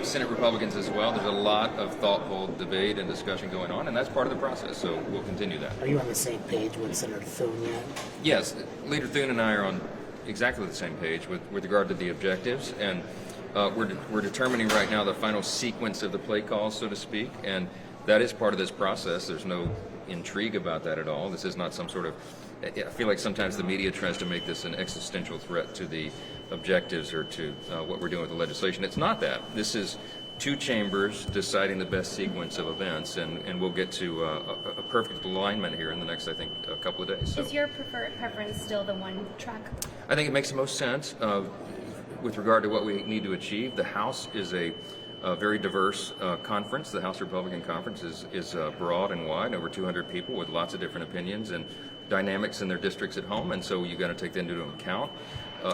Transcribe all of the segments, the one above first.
Senate Republicans as well. There's a lot of thoughtful debate and discussion going on, and that's part of the process, so we'll continue that. Are you on the same page with Senator Thune yet? Yes, Leader Thune and I are on exactly the same page with regard to the objectives, and we're determining right now the final sequence of the play calls, so to speak, and that is part of this process. There's no intrigue about that at all. This is not some sort of, I feel like sometimes the media tries to make this an existential threat to the objectives or to what we're doing with the legislation. It's not that. This is two chambers deciding the best sequence of events, and we'll get to a perfect alignment here in the next, I think, a couple of days. So Is your preference still the one track? I think it makes the most sense with regard to what we need to achieve. The House is a very diverse conference. The House Republican Conference is broad and wide, over 200 people with lots of different opinions and dynamics in their districts at home, and so you've got to take that into account.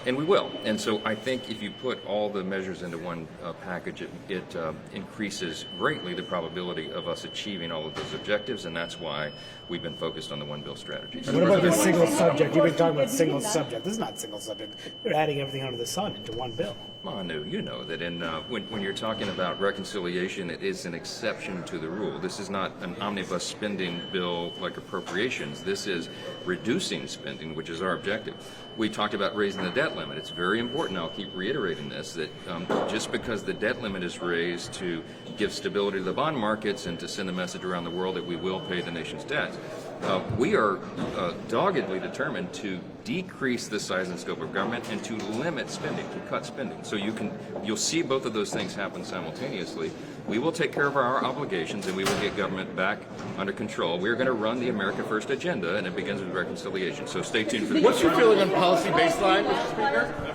And we will. And so I think if you put all the measures into one package, it increases greatly the probability of us achieving all of those objectives, and that's why we've been focused on the one bill strategy. What about this single subject? You've been talking about single subject. This is not single subject. You're adding everything under the sun into one bill. Manu, you know that when you're talking about reconciliation, it is an exception to the rule. This is not an omnibus spending bill like appropriations. This is reducing spending, which is our objective. We talked about raising the debt limit. It's very important, I'll keep reiterating this, that just because the debt limit is raised to give stability to the bond markets and to send a message around the world that we will pay the nation's debts, we are doggedly determined to decrease the size and scope of government and to limit spending, to cut spending. So you'll see both of those things happen simultaneously. We will take care of our obligations and we will get government back under control. We're going to run the America First agenda, and it begins with reconciliation. So stay tuned for the. What's your feeling on policy baseline, Mr. Speaker?